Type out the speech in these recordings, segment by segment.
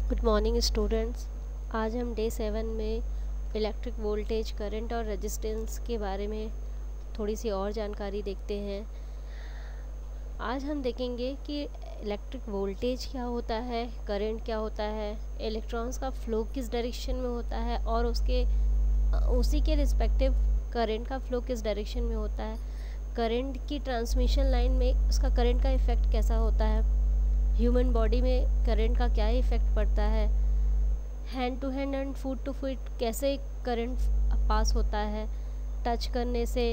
Good morning students. आज हम day 7 में इलेक्ट्रिक वोल्टेज, करंट और रेजिस्टेंस के बारे में थोड़ी सी और जानकारी देखते हैं। आज हम देखेंगे कि इलेक्ट्रिक वोल्टेज क्या होता है, करंट क्या होता है, इलेक्ट्रॉन्स का फ्लो किस डायरेक्शन में होता है और उसी के रिस्पेक्टिव करंट का फ्लो किस डायरेक्शन में होता है, करंट की ट्रांसमिशन लाइन में उसका करंट का इफ़ेक्ट कैसा होता है, ह्यूमन बॉडी में करंट का क्या इफ़ेक्ट पड़ता है, hand to hand and foot to foot कैसे करंट पास होता है, टच करने से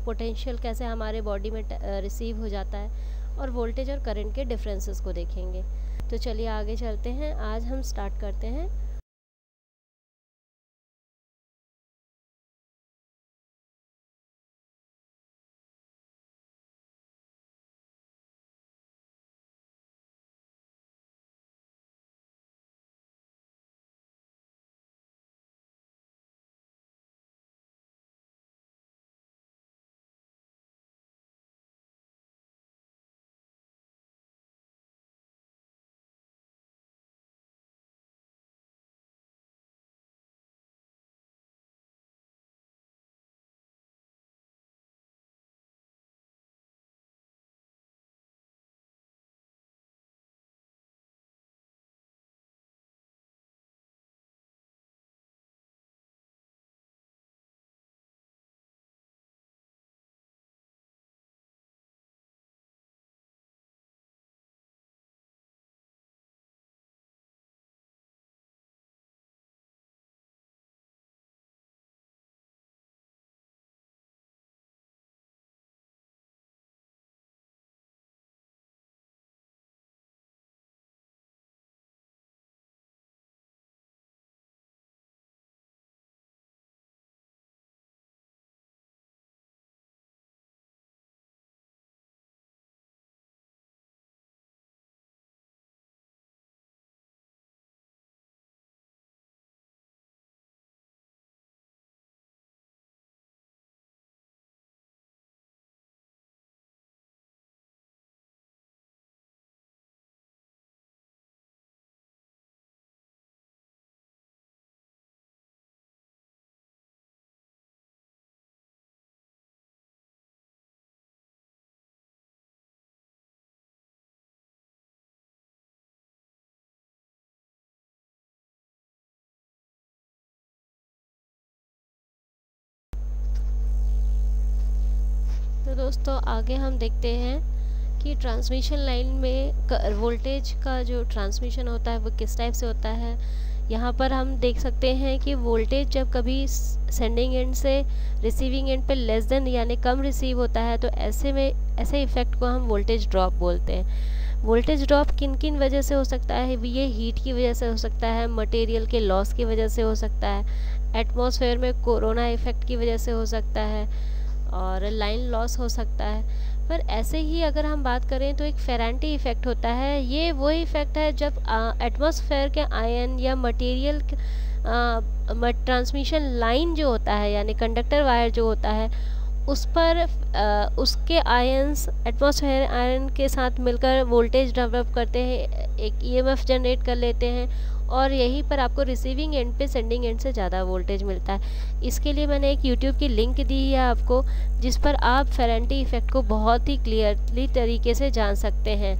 पोटेंशियल कैसे हमारे बॉडी में रिसीव हो जाता है, और वोल्टेज और करंट के डिफरेंसेस को देखेंगे। तो चलिए आगे चलते हैं। आज हम स्टार्ट करते हैं। तो दोस्तों आगे हम देखते हैं कि ट्रांसमिशन लाइन में वोल्टेज का जो ट्रांसमिशन होता है वो किस टाइप से होता है। यहाँ पर हम देख सकते हैं कि वोल्टेज जब कभी सेंडिंग एंड से रिसीविंग एंड पे लेस देन यानी कम रिसीव होता है तो ऐसे इफ़ेक्ट को हम वोल्टेज ड्रॉप बोलते हैं। वोल्टेज ड्रॉप किन किन वजह से हो सकता है? ये हीट की वजह से हो सकता है, मटेरियल के लॉस की वजह से हो सकता है, एटमॉस्फेयर में कोरोना इफ़ेक्ट की वजह से हो सकता है, और लाइन लॉस हो सकता है। पर ऐसे ही अगर हम बात करें तो एक फेरांटी इफ़ेक्ट होता है। ये वो इफ़ेक्ट है जब एटमॉस्फेयर के आयन या मटेरियल ट्रांसमिशन लाइन जो होता है यानी कंडक्टर वायर जो होता है उस पर उसके आयंस एटमॉस्फेयर आयन के साथ मिलकर वोल्टेज डेवलप करते हैं, एक ईएमएफ जनरेट कर लेते हैं, और यहीं पर आपको रिसीविंग एंड पे सेंडिंग एंड से ज़्यादा वोल्टेज मिलता है। इसके लिए मैंने एक यूट्यूब की लिंक दी है आपको, जिस पर आप फेरेंटी इफ़ेक्ट को बहुत ही क्लियरली तरीके से जान सकते हैं।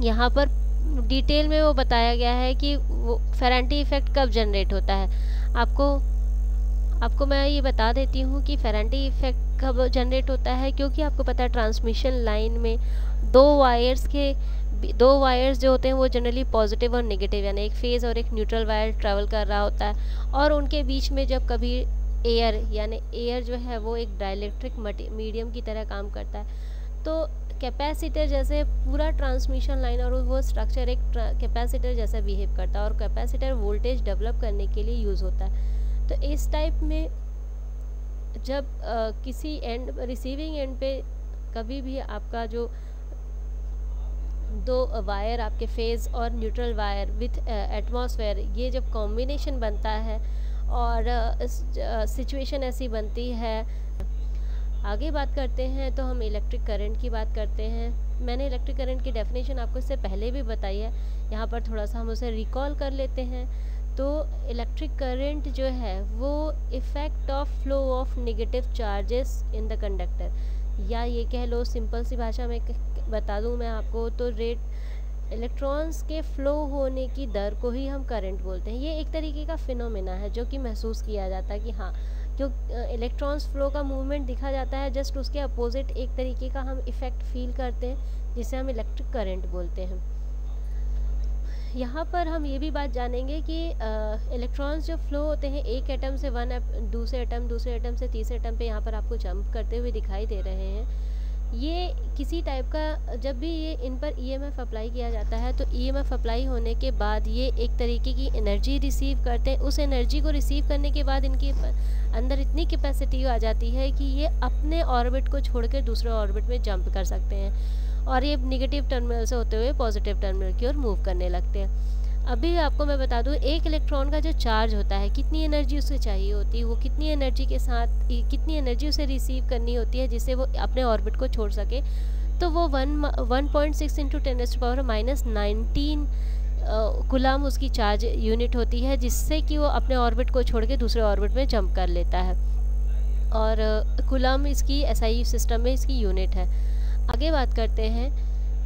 यहाँ पर डिटेल में वो बताया गया है कि वो फेरेंटी इफ़ेक्ट कब जनरेट होता है। आपको मैं ये बता देती हूँ कि फेरेंटी इफ़ेक्ट कब जनरेट होता है, क्योंकि आपको पता है ट्रांसमिशन लाइन में दो वायर्स जो होते हैं वो जनरली पॉजिटिव और नेगेटिव यानी एक फेज़ और एक न्यूट्रल वायर ट्रैवल कर रहा होता है, और उनके बीच में जब कभी एयर जो है वो एक डाइलेक्ट्रिक मीडियम की तरह काम करता है। तो कैपेसिटर जैसे पूरा ट्रांसमिशन लाइन और वो स्ट्रक्चर एक कैपेसिटर जैसा बिहेव करता है, और कैपेसिटर वोल्टेज डेवलप करने के लिए यूज़ होता है। तो इस टाइप में जब किसी रिसीविंग एंड पे कभी भी आपका जो दो वायर आपके फेज़ और न्यूट्रल वायर विथ एटमॉस्फेयर ये जब कॉम्बिनेशन बनता है और सिचुएशन ऐसी बनती है आगे बात करते हैं तो हम इलेक्ट्रिक करंट की बात करते हैं। मैंने इलेक्ट्रिक करंट की डेफिनेशन आपको इससे पहले भी बताई है, यहाँ पर थोड़ा सा हम उसे रिकॉल कर लेते हैं। तो इलेक्ट्रिक करंट जो है वो effect of flow of negative charges in the conductor, या ये कह लो सिंपल सी भाषा में बता दूँ मैं आपको, तो रेट इलेक्ट्रॉन्स के फ़्लो होने की दर को ही हम करंट बोलते हैं। ये एक तरीके का फिनोमेना है जो कि महसूस किया जाता है कि हाँ, जो इलेक्ट्रॉन्स फ्लो का मूवमेंट दिखा जाता है, जस्ट उसके अपोजिट एक तरीके का हम इफ़ेक्ट फील करते हैं, जिसे हम इलेक्ट्रिक करंट बोलते हैं। यहाँ पर हम ये भी बात जानेंगे कि इलेक्ट्रॉन्स जो फ्लो होते हैं एक एटम से दूसरे एटम से तीसरे एटम पे यहाँ पर आपको जंप करते हुए दिखाई दे रहे हैं। ये किसी टाइप का, जब भी ये इन पर ईएमएफ अप्लाई किया जाता है तो ईएमएफ अप्लाई होने के बाद ये एक तरीके की एनर्जी रिसीव करते हैं। उस एनर्जी को रिसीव करने के बाद इनके अंदर इतनी कैपेसिटी आ जाती है कि ये अपने ऑर्बिट को छोड़कर दूसरे ऑर्बिट में जंप कर सकते हैं, और ये नेगेटिव टर्मिनल से होते हुए पॉजिटिव टर्मिनल की ओर मूव करने लगते हैं। अभी आपको मैं बता दूं, एक इलेक्ट्रॉन का जो चार्ज होता है, कितनी एनर्जी उसे चाहिए होती है, वो कितनी एनर्जी के साथ कितनी एनर्जी उसे रिसीव करनी होती है जिससे वो अपने ऑर्बिट को छोड़ सके, तो वो 1.6 इंटू 10⁻⁻19 कूलम उसकी चार्ज यूनिट होती है, जिससे कि वो अपने ऑर्बिट को छोड़ के दूसरे ऑर्बिट में जंप कर लेता है। और कूलम इसकी एसआई सिस्टम में इसकी यूनिट है। आगे बात करते हैं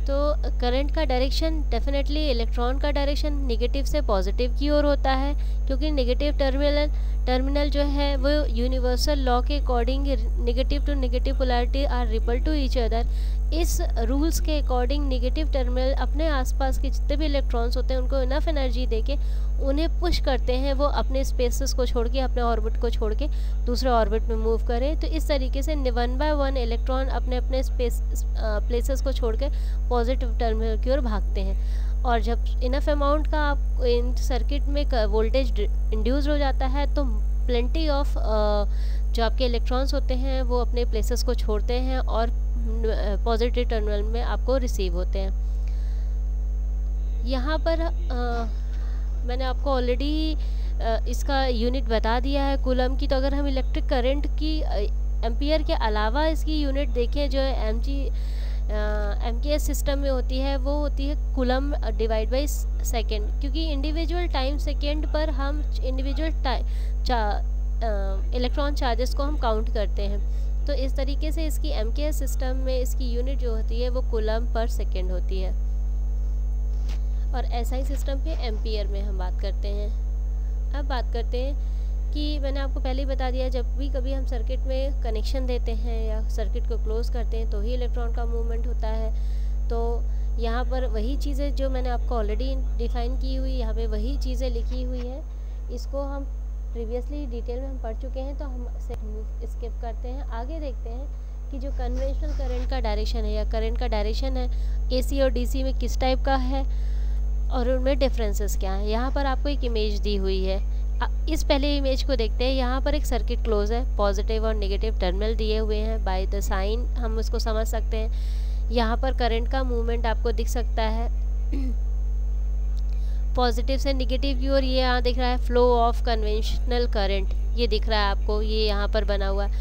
तो करंट का डायरेक्शन, डेफिनेटली इलेक्ट्रॉन का डायरेक्शन नेगेटिव से पॉजिटिव की ओर होता है, क्योंकि नेगेटिव टर्मिनल जो है वो यूनिवर्सल लॉ के according negative to negative polarity are repel to each other. इस रूल्स के अकॉर्डिंग नेगेटिव टर्मिनल अपने आसपास के जितने भी इलेक्ट्रॉन्स होते हैं उनको इनफ एनर्जी देके उन्हें पुश करते हैं, वो अपने स्पेसेस को छोड़ के, अपने ऑर्बिट को छोड़ के दूसरे ऑर्बिट में मूव करें। तो इस तरीके से 1 बाय 1 इलेक्ट्रॉन अपने अपने प्लेसेस को छोड़ के पॉजिटिव टर्मिनल की ओर भागते हैं। और जब इनफ अमाउंट का आप इन सर्किट में वोल्टेज इंड्यूस हो जाता है तो प्लेंटी ऑफ जो आपके इलेक्ट्रॉन्स होते हैं वो अपने प्लेसेस को छोड़ते हैं और पॉजिटिव टर्मिनल में आपको रिसीव होते हैं। यहाँ पर मैंने आपको ऑलरेडी इसका यूनिट बता दिया है कूलम की। तो अगर हम इलेक्ट्रिक करंट की एम्पियर के अलावा इसकी यूनिट देखें जो एमकेएस सिस्टम में होती है, वो होती है कूलम डिवाइड बाई सेकेंड, क्योंकि इंडिविजुअल टाइम सेकेंड पर हम इंडिविजुअल इलेक्ट्रॉन चार्जेस को हम काउंट करते हैं। तो इस तरीके से इसकी एमकेएस सिस्टम में इसकी यूनिट जो होती है वो कूलम पर सेकेंड होती है, और एसआई सिस्टम पे एम्पियर में हम बात करते हैं। अब बात करते हैं कि मैंने आपको पहले ही बता दिया, जब भी कभी हम सर्किट में कनेक्शन देते हैं या सर्किट को क्लोज करते हैं तो ही इलेक्ट्रॉन का मूवमेंट होता है। तो यहाँ पर वही चीज़ें जो मैंने आपको ऑलरेडी डिफ़ाइन की हुई, यहाँ पे वही चीज़ें लिखी हुई है। इसको हम प्रीवियसली डिटेल में हम पढ़ चुके हैं, तो हम इसे स्किप करते हैं। आगे देखते हैं कि जो कन्वेंशनल करंट का डायरेक्शन है या करंट का डायरेक्शन है एसी और डीसी में किस टाइप का है और उनमें डिफरेंसेस क्या हैं। यहाँ पर आपको एक इमेज दी हुई है, इस पहले इमेज को देखते हैं। यहाँ पर एक सर्किट क्लोज है, पॉजिटिव और नेगेटिव टर्मिनल दिए हुए हैं, बाय द साइन हम उसको समझ सकते हैं। यहाँ पर करंट का मूवमेंट आपको दिख सकता है पॉजिटिव से नेगेटिव की ओर। ये यहाँ दिख रहा है फ्लो ऑफ कन्वेंशनल करंट, ये दिख रहा है आपको, ये यहाँ पर बना हुआ है।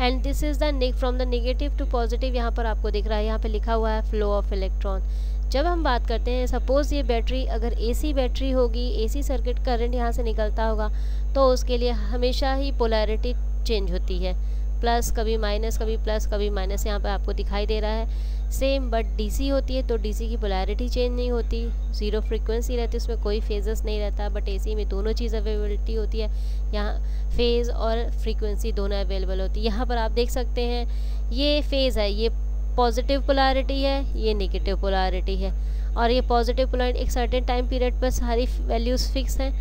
And this is the from the negative to positive, यहाँ पर आपको दिख रहा है, यहाँ पे लिखा हुआ है फ्लो ऑफ इलेक्ट्रॉन। जब हम बात करते हैं, सपोज़ ये बैटरी अगर एसी बैटरी होगी, एसी सर्किट करंट यहाँ से निकलता होगा, तो उसके लिए हमेशा ही पोलैरिटी चेंज होती है, प्लस कभी माइनस, कभी प्लस कभी माइनस, यहाँ पे आपको दिखाई दे रहा है सेम। बट डीसी होती है तो डीसी की पोलैरिटी चेंज नहीं होती, ज़ीरो फ्रीक्वेंसी रहती है, उसमें कोई फेजेस नहीं रहता। बट एसी में दोनों चीज़ अवेलेबिलिटी होती है, यहाँ फेज़ और फ्रीक्वेंसी दोनों अवेलेबल होती है। यहाँ पर आप देख सकते हैं ये फेज़ है, ये पॉजिटिव पोलैरिटी है, ये नेगेटिव पोलैरिटी है। और ये पॉजिटिव पोलैरिटी एक सर्टेन टाइम पीरियड पर सारी वैल्यूज़ फिक्स हैं,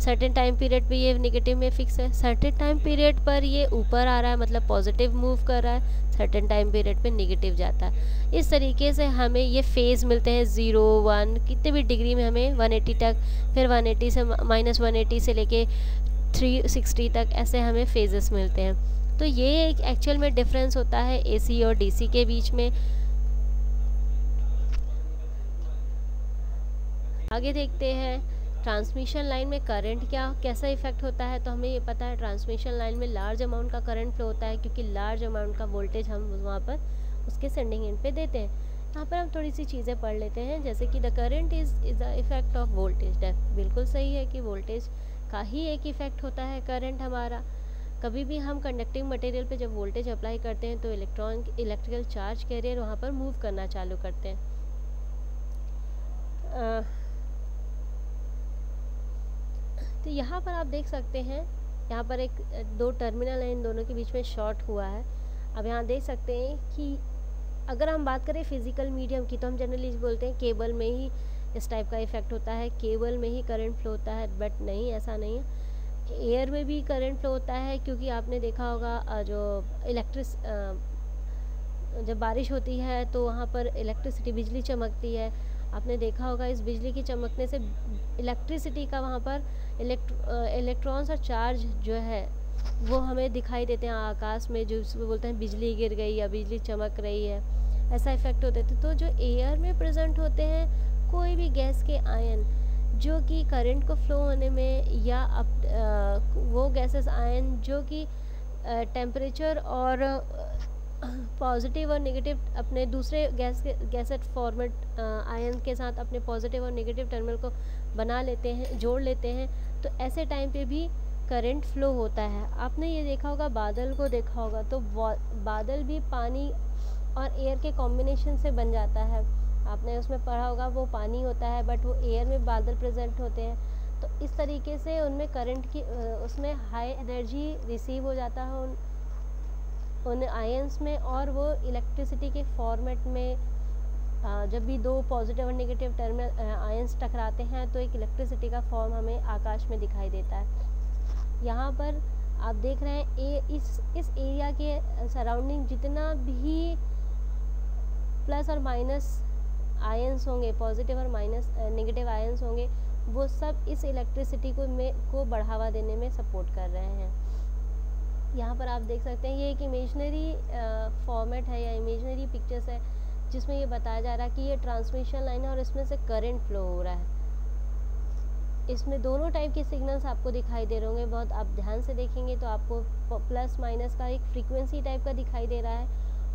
सर्टेन टाइम पीरियड पे ये नेगेटिव में फिक्स है, सर्टेन टाइम पीरियड पर ये ऊपर आ रहा है मतलब पॉजिटिव मूव कर रहा है, सर्टेन टाइम पीरियड पे नेगेटिव जाता है। इस तरीके से हमें ये फेज़ मिलते हैं 0, 1, कितने भी डिग्री में हमें 180 तक, फिर 180 से -180 से लेके 360 तक, ऐसे हमें फेजेस मिलते हैं। तो ये एक एक्चुअल में डिफरेंस होता है एसी और डीसी के बीच में। आगे देखते हैं ट्रांसमिशन लाइन में करंट कैसा इफेक्ट होता है, तो हमें ये पता है ट्रांसमिशन लाइन में लार्ज अमाउंट का करंट फ्लो होता है, क्योंकि लार्ज अमाउंट का वोल्टेज हम वहाँ पर उसके सेंडिंग एंड पे देते हैं। यहाँ पर हम थोड़ी सी चीज़ें पढ़ लेते हैं, जैसे कि the current is the effect of voltage. बिल्कुल सही है कि वोल्टेज का ही एक इफेक्ट होता है करंट हमारा। कभी भी हम कंडक्टिंग मटेरियल पे जब वोल्टेज अप्लाई करते हैं तो इलेक्ट्रिकल चार्ज कैरियर वहाँ पर मूव करना चालू करते हैं। तो यहाँ पर आप देख सकते हैं, यहाँ पर एक दो टर्मिनल है, इन दोनों के बीच में शॉर्ट हुआ है। अब यहाँ देख सकते हैं कि अगर हम बात करें फिजिकल मीडियम की, तो हम जनरली बोलते हैं केबल में ही इस टाइप का इफेक्ट होता है, केबल में ही करंट फ्लो होता है, बट नहीं, ऐसा नहीं है। एयर में भी करंट फ्लो होता है, क्योंकि आपने देखा होगा जो जब बारिश होती है तो वहाँ पर इलेक्ट्रिसिटी, बिजली चमकती है। आपने देखा होगा इस बिजली की चमकने से इलेक्ट्रिसिटी का वहाँ पर इलेक्ट्रॉन्स और चार्ज जो है वो हमें दिखाई देते हैं आकाश में, जो उसमें बोलते हैं बिजली गिर गई या बिजली चमक रही है, ऐसा इफेक्ट होते थे। तो जो एयर में प्रेजेंट होते हैं कोई भी गैस के आयन जो कि करंट को फ्लो होने में, या वो गैसेस आयन जो कि टेम्परेचर और पॉजिटिव और नेगेटिव अपने दूसरे गैसेट फॉर्मेट आयन के साथ अपने पॉजिटिव और नेगेटिव टर्मिनल को बना लेते हैं, जोड़ लेते हैं, तो ऐसे टाइम पे भी करंट फ्लो होता है। आपने ये देखा होगा, बादल को देखा होगा, तो बादल भी पानी और एयर के कॉम्बिनेशन से बन जाता है। आपने उसमें पढ़ा होगा, वो पानी होता है बट वो एयर में बादल प्रेजेंट होते हैं। तो इस तरीके से उनमें करंट की उसमें हाई एनर्जी रिसीव हो जाता है उन आयंस में, और वो इलेक्ट्रिसिटी के फॉर्मेट में जब भी दो पॉजिटिव और नेगेटिव टर्मिनल आयंस टकराते हैं तो एक इलेक्ट्रिसिटी का फॉर्म हमें आकाश में दिखाई देता है। यहाँ पर आप देख रहे हैं इस एरिया के सराउंडिंग जितना भी प्लस और माइनस आयंस होंगे, पॉजिटिव और माइनस नेगेटिव आयंस होंगे, वो सब इस इलेक्ट्रिसिटी को बढ़ावा देने में सपोर्ट कर रहे हैं। यहाँ पर आप देख सकते हैं ये एक इमेजनरी फॉर्मेट है या इमेजनरी पिक्चर्स है, जिसमें ये बताया जा रहा है कि ये ट्रांसमिशन लाइन है और इसमें से करंट फ्लो हो रहा है। इसमें दोनों टाइप के सिग्नल्स आपको दिखाई दे रहे होंगे, बहुत आप ध्यान से देखेंगे तो आपको प्लस माइनस का एक फ्रीक्वेंसी टाइप का दिखाई दे रहा है,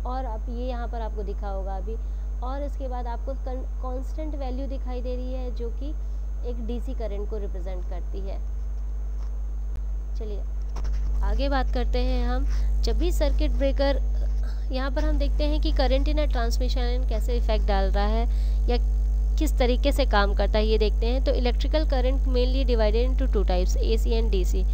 और अब ये यहाँ पर आपको दिखा होगा अभी, और इसके बाद आपको कांस्टेंट वैल्यू दिखाई दे रही है जो कि एक डीसी करंट को रिप्रेजेंट करती है। चलिए आगे बात करते हैं हम। जब भी सर्किट ब्रेकर, यहाँ पर हम देखते हैं कि current in a transmission line कैसे इफेक्ट डाल रहा है या किस तरीके से काम करता है, ये देखते हैं। तो electrical current mainly divided into two types, AC and DC.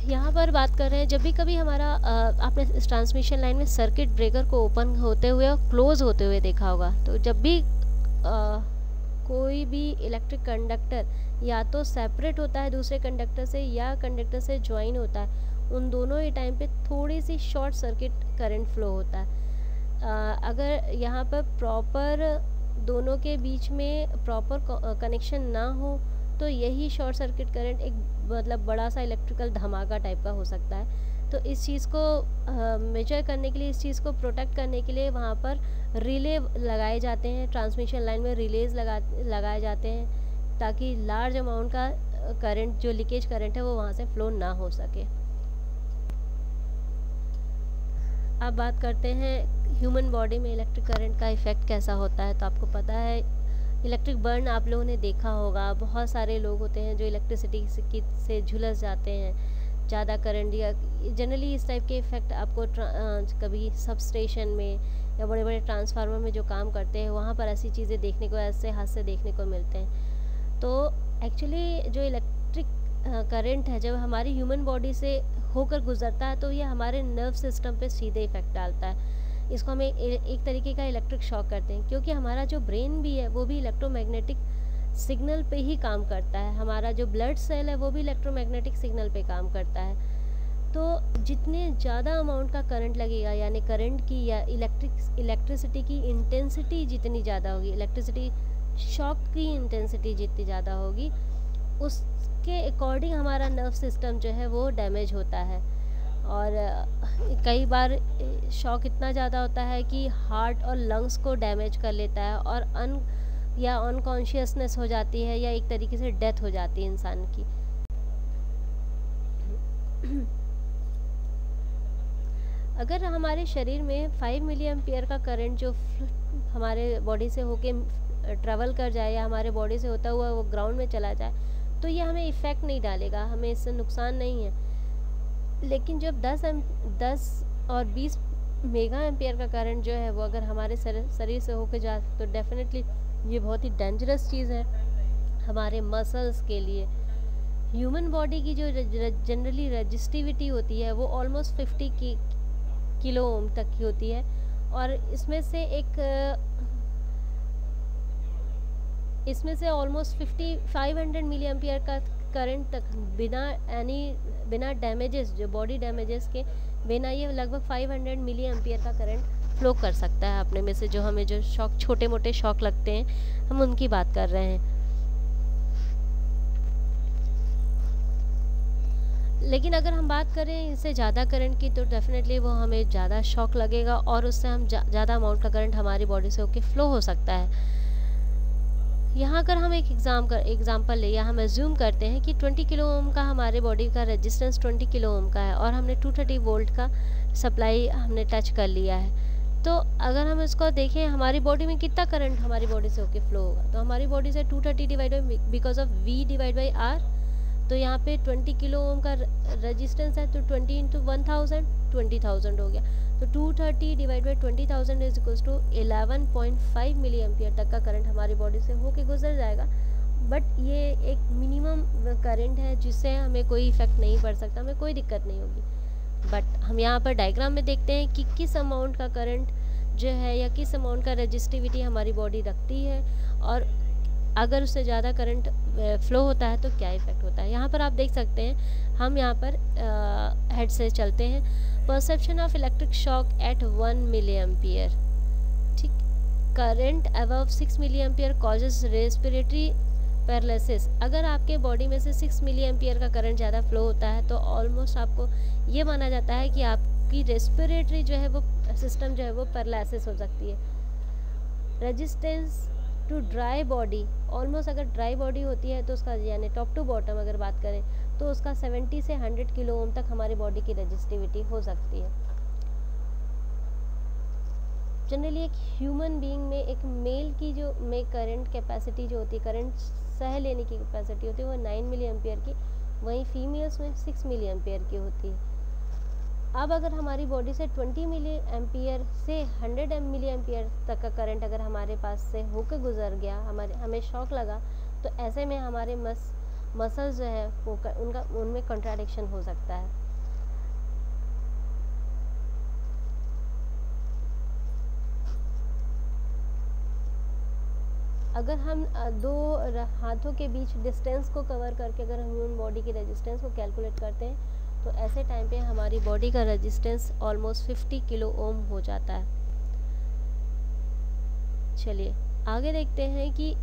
यहाँ पर बात कर रहे हैं, जब भी कभी हमारा आपने इस ट्रांसमिशन लाइन में सर्किट ब्रेकर को ओपन होते हुए और क्लोज होते हुए देखा होगा, तो जब भी कोई भी इलेक्ट्रिक कंडक्टर या तो सेपरेट होता है दूसरे कंडक्टर से या कंडक्टर से ज्वाइन होता है, उन दोनों ही टाइम पे थोड़ी सी शॉर्ट सर्किट करंट फ्लो होता है। अगर यहाँ पर प्रॉपर दोनों के बीच में प्रॉपर कनेक्शन ना हो तो यही शॉर्ट सर्किट करंट एक मतलब बड़ा सा इलेक्ट्रिकल धमाका टाइप का हो सकता है। तो इस चीज़ को मेजर करने के लिए, इस चीज़ को प्रोटेक्ट करने के लिए वहाँ पर रिले लगाए जाते हैं, ट्रांसमिशन लाइन में रिलेज लगाए जाते हैं, ताकि लार्ज अमाउंट का करंट, जो लीकेज करंट है, वो वहाँ से फ्लो ना हो सके। अब बात करते हैं ह्यूमन बॉडी में इलेक्ट्रिक करंट का इफ़ेक्ट कैसा होता है। तो आपको पता है इलेक्ट्रिक बर्न आप लोगों ने देखा होगा, बहुत सारे लोग होते हैं जो इलेक्ट्रिसिटी से झुलस जाते हैं, ज़्यादा करंट या जनरली इस टाइप के इफ़ेक्ट आपको कभी सब स्टेशन में या बड़े बड़े ट्रांसफार्मर में जो काम करते हैं वहाँ पर ऐसी चीज़ें देखने को, ऐसे हादसे देखने को मिलते हैं। तो एक्चुअली जो इलेक्ट्रिक करंट है जब हमारी ह्यूमन बॉडी से होकर गुजरता है तो ये हमारे नर्व सिस्टम पे सीधे इफ़ेक्ट डालता है। इसको हम एक तरीके का इलेक्ट्रिक शॉक करते हैं, क्योंकि हमारा जो ब्रेन भी है वो भी इलेक्ट्रोमैग्नेटिक सिग्नल पे ही काम करता है। हमारा जो ब्लड सेल है वो भी इलेक्ट्रोमैग्नेटिक सिग्नल पे काम करता है। तो जितने ज़्यादा अमाउंट का करंट लगेगा, यानी करंट की या इलेक्ट्रिसिटी की इंटेंसिटी जितनी ज़्यादा होगी, इलेक्ट्रिसिटी शॉक की इंटेंसिटी जितनी ज़्यादा होगी, उसके अकॉर्डिंग हमारा नर्व सिस्टम जो है वो डैमेज होता है। और कई बार शॉक इतना ज़्यादा होता है कि हार्ट और लंग्स को डैमेज कर लेता है, और या अनकॉन्शियसनेस हो जाती है, या एक तरीके से डेथ हो जाती है इंसान की। अगर हमारे शरीर में 5 मिली एम्पियर का करंट जो हमारे बॉडी से होके ट्रैवल कर जाए या हमारे बॉडी से होता हुआ वो ग्राउंड में चला जाए, तो ये हमें इफ़ेक्ट नहीं डालेगा, हमें इससे नुकसान नहीं है। लेकिन जब 10 और 20 मेगा एम्पियर का करंट जो है वो अगर हमारे शरीर से होके जाए तो डेफिनेटली ये बहुत ही डेंजरस चीज़ है हमारे मसल्स के लिए। ह्यूमन बॉडी की जो जनरली रजिस्टिविटी होती है वो ऑलमोस्ट 50 किलो ओम तक की होती है, और इसमें से ऑलमोस्ट 500 मिली एम्पियर का करंट तक बिना डैमेजेस, जो बॉडी डैमेजेस के बिना, ये लगभग 500 मिली एम्पियर का करंट फ्लो कर सकता है अपने में से। जो हमें जो शॉक, छोटे मोटे शॉक लगते हैं, हम उनकी बात कर रहे हैं। लेकिन अगर हम बात करें इससे ज़्यादा करंट की, तो डेफिनेटली वो हमें ज़्यादा शॉक लगेगा और उससे हम ज़्यादा अमाउंट का करंट हमारी बॉडी से होके फ्लो हो सकता है। यहाँ अगर हम एक एग्जाम्पल ले, या हम एज्यूम करते हैं कि 20 किलो ओम का हमारे बॉडी का रेजिस्टेंस 20 किलो ओम का है और हमने 230 वोल्ट का सप्लाई हमने टच कर लिया है, तो अगर हम इसको देखें हमारी बॉडी में कितना करंट हमारी बॉडी से होके फ्लो होगा, तो हमारी बॉडी से 230 divide by because of V divide by R, तो यहाँ पे 20 किलो ओम का रेजिस्टेंस है, तो 20 इंटू 1000 20,000 हो गया, तो 230 divide by 20,000 is equals to 11.5 milli ampere तक का करंट हमारी बॉडी से होके गुजर जाएगा। बट ये एक मिनिमम करंट है जिससे हमें कोई इफेक्ट नहीं पड़ सकता, हमें कोई दिक्कत नहीं होगी। बट हम यहाँ पर डायग्राम में देखते हैं कि किस अमाउंट का करंट जो है या किस अमाउंट का रजिस्टिविटी हमारी बॉडी रखती है, और अगर उससे ज़्यादा करंट फ्लो होता है तो क्या इफ़ेक्ट होता है। यहाँ पर आप देख सकते हैं, हम यहाँ पर हेड से चलते हैं। Perception of electric shock at 1 milli ampere, ठीक। Current above 6 milli ampere causes respiratory paralysis. अगर आपके बॉडी में से 6 मिली एम्पियर का करंट ज़्यादा फ्लो होता है तो ऑलमोस्ट आपको ये माना जाता है कि आपकी रेस्पिरेटरी जो है वो सिस्टम जो है वो पैरालिसिस हो सकती है। Resistance to dry body, almost अगर ड्राई बॉडी होती है तो उसका यानी टॉप टू बॉटम अगर बात करें तो उसका 70 से 100 किलो ओम तक हमारी बॉडी की रेजिस्टिविटी हो सकती है। जनरली एक ह्यूमन बीइंग में, एक मेल की जो में करंट कैपेसिटी जो होती है, करंट सह लेने की कैपेसिटी होती है वो 9 मिली एम्पियर की, वहीं फीमेल्स में 6 मिली एम्पियर की होती है। अब अगर हमारी बॉडी से 20 मिली एम्पियर से 100 मिली एम्पियर तक का करंट अगर हमारे पास से होकर गुजर गया, हमें शॉक लगा, तो ऐसे में हमारे मसल्स जो है वो उनमें कंट्राडिक्शन हो सकता है। अगर हम दो हाथों के बीच डिस्टेंस को कवर करके अगर हम ह्यूमन बॉडी की रेजिस्टेंस को कैलकुलेट करते हैं तो ऐसे टाइम पे हमारी बॉडी का रेजिस्टेंस ऑलमोस्ट 50 किलो ओम हो जाता है। चलिए आगे देखते हैं कि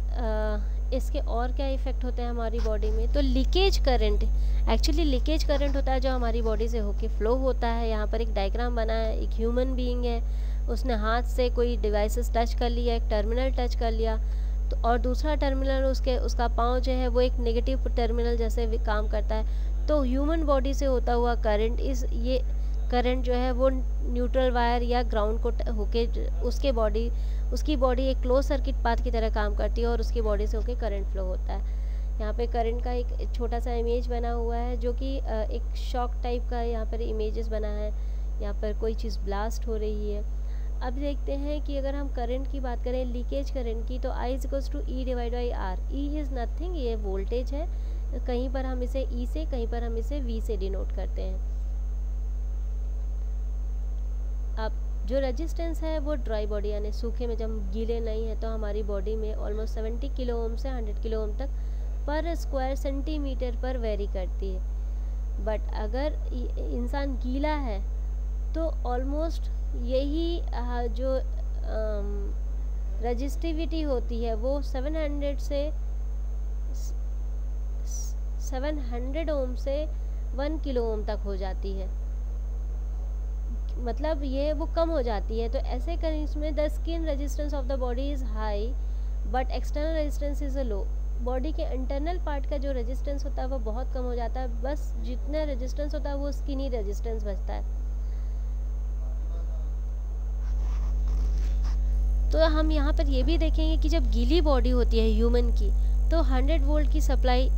इसके और क्या इफ़ेक्ट होते हैं हमारी बॉडी में। तो leakage current, actually leakage current होता है जो हमारी बॉडी से होके फ्लो होता है। यहाँ पर एक डायग्राम बना है, एक ह्यूमन बीइंग है, उसने हाथ से कोई डिवाइसेस टच कर लिया, एक टर्मिनल टच कर लिया, तो और दूसरा टर्मिनल उसका पाँव जो है वो एक नेगेटिव टर्मिनल जैसे काम करता है। तो ह्यूमन बॉडी से होता हुआ करंट ये करंट जो है वो न्यूट्रल वायर या ग्राउंड को होके उसकी बॉडी एक क्लोज सर्किट पाथ की तरह काम करती है और उसकी बॉडी से होके करंट फ्लो होता है। यहाँ पे करंट का एक छोटा सा इमेज बना हुआ है जो कि एक शॉक टाइप का यहाँ पर इमेजेस बना है, यहाँ पर कोई चीज़ ब्लास्ट हो रही है। अब देखते हैं कि अगर हम करंट की बात करें, लीकेज करंट की, तो I equals to E divide by R। E is nothing, ये वोल्टेज है, कहीं पर हम इसे E से, कहीं पर हम इसे V से डिनोट करते हैं। अब जो रेजिस्टेंस है वो ड्राई बॉडी यानी सूखे में, जब गीले नहीं है तो हमारी बॉडी में ऑलमोस्ट 70 किलो ओम से 100 किलो ओम तक पर स्क्वायर सेंटीमीटर पर वेरी करती है। बट अगर इंसान गीला है तो ऑलमोस्ट यही जो रजिस्टिविटी होती है वो 700 ओम से 1 किलो ओम तक हो जाती है, मतलब ये वो कम हो जाती है। तो ऐसे केस में the skin resistance of the body is high but external resistance is a low. Body के इंटरनल पार्ट का जो रेजिस्टेंस होता है वो बहुत कम हो जाता है, बस जितना रेजिस्टेंस होता है वो स्किनी रेजिस्टेंस बचता है। तो हम यहाँ पर ये भी देखेंगे कि जब गीली बॉडी होती है ह्यूमन की, तो 100 वोल्ट की सप्लाई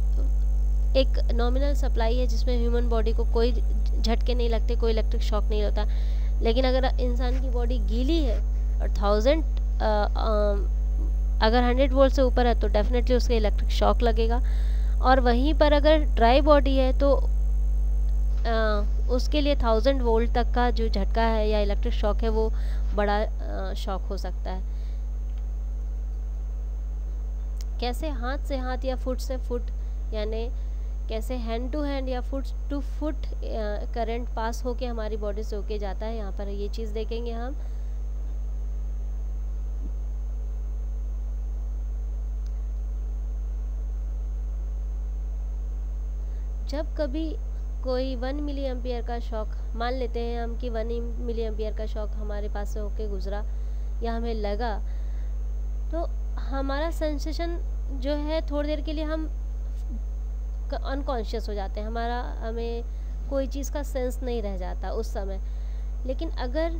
एक नॉमिनल सप्लाई है, जिसमें ह्यूमन बॉडी को कोई झटके नहीं लगते, कोई इलेक्ट्रिक शॉक नहीं होता। लेकिन अगर इंसान की बॉडी गीली है और 1000 अगर 100 वोल्ट से ऊपर है तो डेफिनेटली उसके इलेक्ट्रिक शॉक लगेगा। और वहीं पर अगर ड्राई बॉडी है तो उसके लिए 1000 वोल्ट तक का जो झटका है या इलेक्ट्रिक शॉक है वो बड़ा शॉक हो सकता है। कैसे हाथ से हाथ या फुट से फुट, यानी कैसे हैंड टू हैंड या foot to foot current pass होके हमारी बॉडी से होके जाता है, यहाँ पर ये चीज़ देखेंगे हम। जब कभी कोई 1 मिली एम्पियर का शॉक, मान लेते हैं हम कि 1 मिली एम्पियर का शॉक हमारे पास से होके गुजरा या हमें लगा, तो हमारा सेंसेशन जो है थोड़ी देर के लिए हम अनकॉन्शियस हो जाते हैं, हमें कोई चीज़ का सेंस नहीं रह जाता उस समय। लेकिन अगर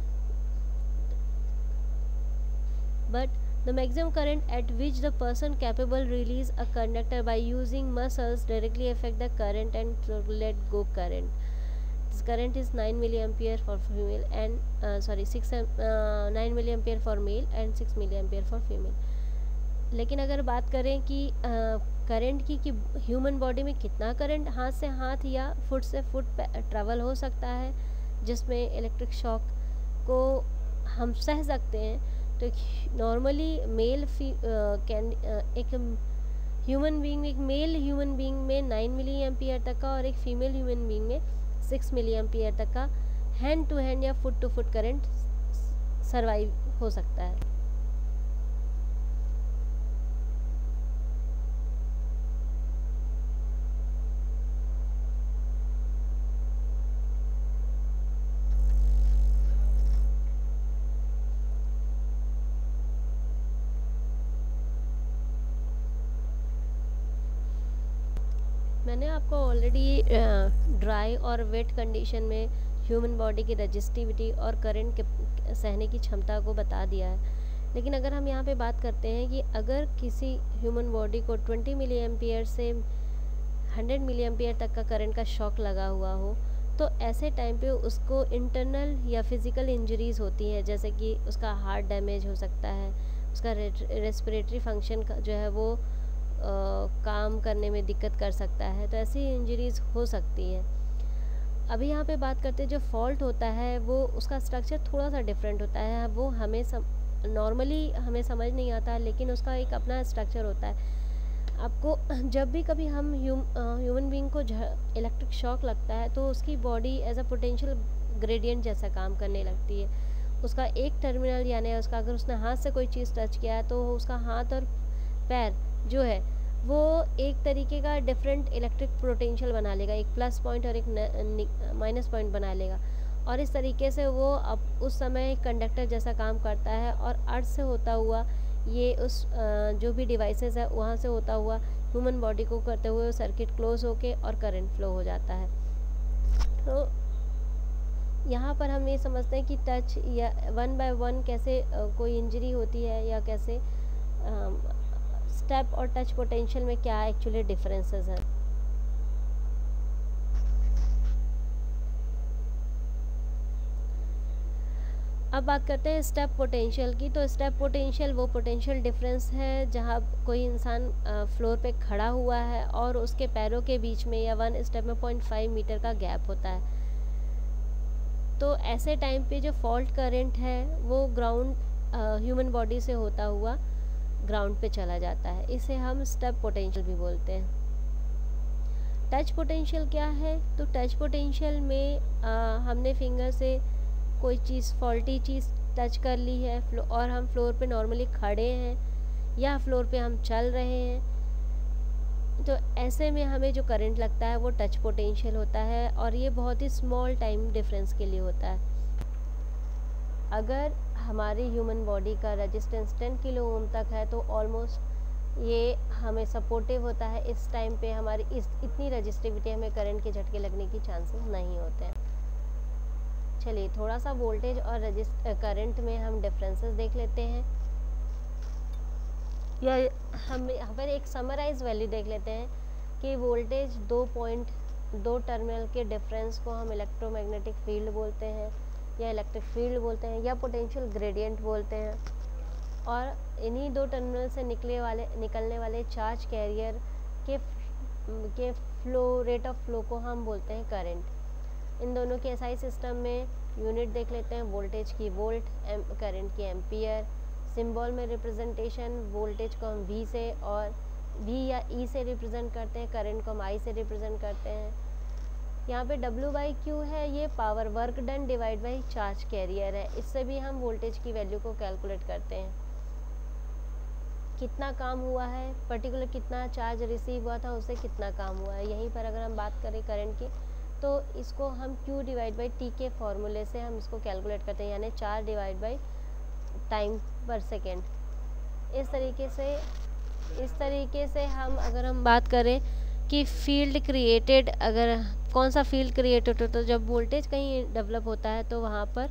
but the maximum current at which the person capable release a conductor by using muscles directly affect the current and let go current. This current is 9 milliampere for female and 9 milliampere for male and 6 milliampere for female. लेकिन अगर बात करें कि current की कि human body में कितना current हाथ से हाथ या फुट से फुट ट्रेवल हो सकता है जिसमें इलेक्ट्रिक शॉक को हम सह सकते हैं, तो नॉर्मली मेल एक ह्यूमन बीइंग में, एक मेल ह्यूमन बीइंग में 9 मिली एम्पियर तक का और एक फीमेल ह्यूमन बीइंग में 6 मिली एम्पियर तक का हैंड टू हैंड या foot to foot current survive हो सकता है। मैंने आपको ऑलरेडी ड्राई और वेट कंडीशन में ह्यूमन बॉडी की रजिस्टिविटी और करंट के सहने की क्षमता को बता दिया है। लेकिन अगर हम यहाँ पे बात करते हैं कि अगर किसी ह्यूमन बॉडी को 20 मिली एम्पियर से 100 मिली एम्पियर तक का करंट का शॉक लगा हुआ हो, तो ऐसे टाइम पे उसको इंटरनल या फिज़िकल इंजरीज़ होती हैं, जैसे कि उसका हार्ट डैमेज हो सकता है, उसका रेस्पिरेटरी फंक्शन जो है वो काम करने में दिक्कत कर सकता है, तो ऐसी इंजरीज़ हो सकती हैं। अभी यहाँ पे बात करते हैं जो फॉल्ट होता है वो उसका स्ट्रक्चर थोड़ा सा डिफरेंट होता है, वो हमें नॉर्मली हमें समझ नहीं आता, लेकिन उसका एक अपना स्ट्रक्चर होता है। आपको जब भी कभी हम ह्यूमन बीइंग को इलेक्ट्रिक शॉक लगता है तो उसकी body as a potential gradient जैसा काम करने लगती है। उसका एक टर्मिनल यानी उसका अगर उसने हाथ से कोई चीज़ टच किया है तो उसका हाथ और पैर जो है वो एक तरीके का डिफरेंट इलेक्ट्रिक पोटेंशियल बना लेगा, एक प्लस पॉइंट और एक माइनस पॉइंट बना लेगा, और इस तरीके से वो अब उस समय कंडक्टर जैसा काम करता है और अर्थ से होता हुआ ये उस जो भी डिवाइसेस है वहाँ से होता हुआ ह्यूमन बॉडी को करते हुए सर्किट क्लोज होके और करंट फ्लो हो जाता है। तो यहाँ पर हम ये समझते हैं कि टच या 1 बाय 1 कैसे कोई इंजरी होती है या कैसे स्टेप और टच पोटेंशियल में क्या एक्चुअली डिफरेंसेस हैं। अब बात करते हैं स्टेप पोटेंशियल की। तो स्टेप पोटेंशियल वो पोटेंशियल डिफरेंस है जहाँ कोई इंसान फ्लोर पे खड़ा हुआ है और उसके पैरों के बीच में या 1 स्टेप में 0.5 मीटर का गैप होता है। तो ऐसे टाइम पे जो फॉल्ट करंट है वो ग्राउंड ह्यूमन बॉडी से होता हुआ ग्राउंड पे चला जाता है, इसे हम स्टेप पोटेंशियल भी बोलते हैं। टच पोटेंशियल क्या है? तो टच पोटेंशियल में हमने फिंगर से कोई चीज़ फॉल्टी चीज़ टच कर ली है और हम फ्लोर पे नॉर्मली खड़े हैं या फ्लोर पे हम चल रहे हैं, तो ऐसे में हमें जो करंट लगता है वो टच पोटेंशियल होता है और ये बहुत ही स्मॉल टाइम डिफरेंस के लिए होता है। अगर हमारी ह्यूमन बॉडी का रेजिस्टेंस 10 किलो ओम तक है, तो ऑलमोस्ट ये हमें सपोर्टिव होता है। इस टाइम पे हमारी इतनी रजिस्टिविटी, हमें करंट के झटके लगने की चांसेस नहीं होते हैं। चलिए थोड़ा सा वोल्टेज और करंट में हम डिफरेंसेस देख लेते हैं, या हम यहाँ पर एक समराइज वैल्यू देख लेते हैं कि वोल्टेज 2 टर्मिनल के डिफरेंस को हम इलेक्ट्रोमैग्नेटिक फील्ड बोलते हैं, या इलेक्ट्रिक फील्ड बोलते हैं, या पोटेंशियल ग्रेडियंट बोलते हैं। और इन्हीं 2 टर्मिनल से निकलने वाले चार्ज कैरियर के फ्लो, रेट ऑफ फ्लो को हम बोलते हैं करंट। इन दोनों के एसआई सिस्टम में यूनिट देख लेते हैं, वोल्टेज की वोल्ट, करंट की एम्पियर। सिंबल में रिप्रेजेंटेशन वोल्टेज को हम V से और V या E से रिप्रेजेंट करते हैं, करंट को हम I से रिप्रेजेंट करते हैं। यहाँ पे W/Q है, ये power work done divide by charge carrier है। इससे भी हम वोल्टेज की वैल्यू को कैलकुलेट करते हैं, कितना काम हुआ है, पर्टिकुलर कितना चार्ज रिसीव हुआ था, उससे कितना काम हुआ है। यहीं पर अगर हम बात करें करंट की, तो इसको हम Q डिवाइड बाई T के फॉर्मूले से हम इसको कैलकुलेट करते हैं, यानी चार्ज डिवाइड बाई टाइम पर सेकेंड। इस तरीके से अगर हम बात करें कि फील्ड क्रिएटेड, अगर कौन सा फील्ड क्रिएट होता है, तो जब वोल्टेज कहीं डेवलप होता है तो वहाँ पर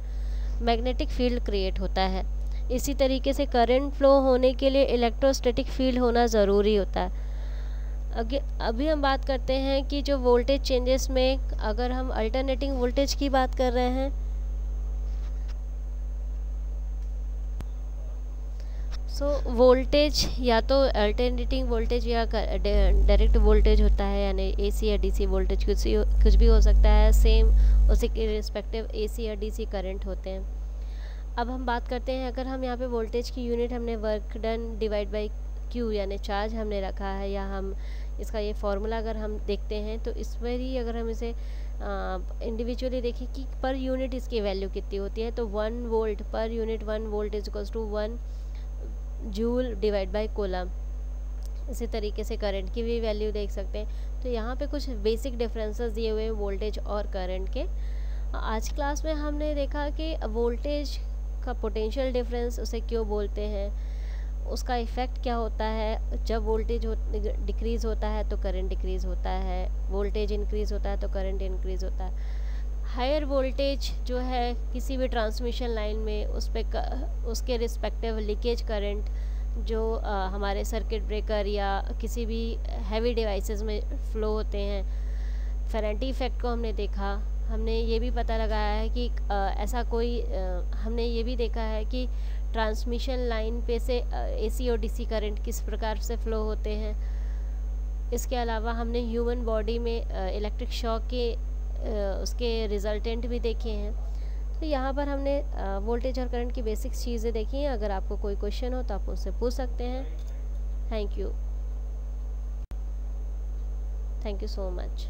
मैग्नेटिक फील्ड क्रिएट होता है। इसी तरीके से करंट फ्लो होने के लिए इलेक्ट्रोस्टैटिक फील्ड होना ज़रूरी होता है। अभी हम बात करते हैं कि जो वोल्टेज चेंजेस में, अगर हम अल्टरनेटिंग वोल्टेज की बात कर रहे हैं, वोल्टेज या तो अल्टरनेटिंग वोल्टेज या डायरेक्ट वोल्टेज होता है, यानी AC या DC वोल्टेज कुछ भी हो सकता है। सेम उसी के रिस्पेक्टिव AC या DC करंट होते हैं। अब हम बात करते हैं, अगर हम यहाँ पे वोल्टेज की यूनिट हमने work done divide by Q यानी चार्ज हमने रखा है, या हम इसका ये फॉर्मूला अगर हम देखते हैं, तो इस पर ही अगर हम इसे इंडिविजुअली देखें कि पर यूनिट इसकी वैल्यू कितनी होती है, तो 1 वोल्ट पर unit 1 volt is equals to 1 joule divide by coulomb. इसी तरीके से करंट की भी वैल्यू देख सकते हैं। तो यहाँ पे कुछ बेसिक डिफरेंसेस दिए हुए हैं वोल्टेज और करंट के। आज क्लास में हमने देखा कि वोल्टेज का पोटेंशियल डिफरेंस उसे क्यों बोलते हैं, उसका इफ़ेक्ट क्या होता है, जब वोल्टेज डिक्रीज़ होता है तो करंट डिक्रीज़ होता है, वोल्टेज इंक्रीज़ होता है तो करंट इंक्रीज़ होता है। हायर वोल्टेज जो है किसी भी ट्रांसमिशन लाइन में, उसके रिस्पेक्टिव लीकेज करंट जो हमारे सर्किट ब्रेकर या किसी भी हैवी डिवाइसेस में फ़्लो होते हैं, फेरेंटी इफ़ेक्ट को हमने देखा। हमने ये भी पता लगाया है कि हमने ये भी देखा है कि ट्रांसमिशन लाइन पे से AC और DC करंट किस प्रकार से फ़्लो होते हैं। इसके अलावा हमने ह्यूमन बॉडी में इलेक्ट्रिक शॉक के उसके रिजल्टेंट भी देखे हैं। तो यहाँ पर हमने वोल्टेज और करंट की बेसिक चीज़ें देखी हैं। अगर आपको कोई क्वेश्चन हो तो आप मुझसे पूछ सकते हैं। Thank you so much.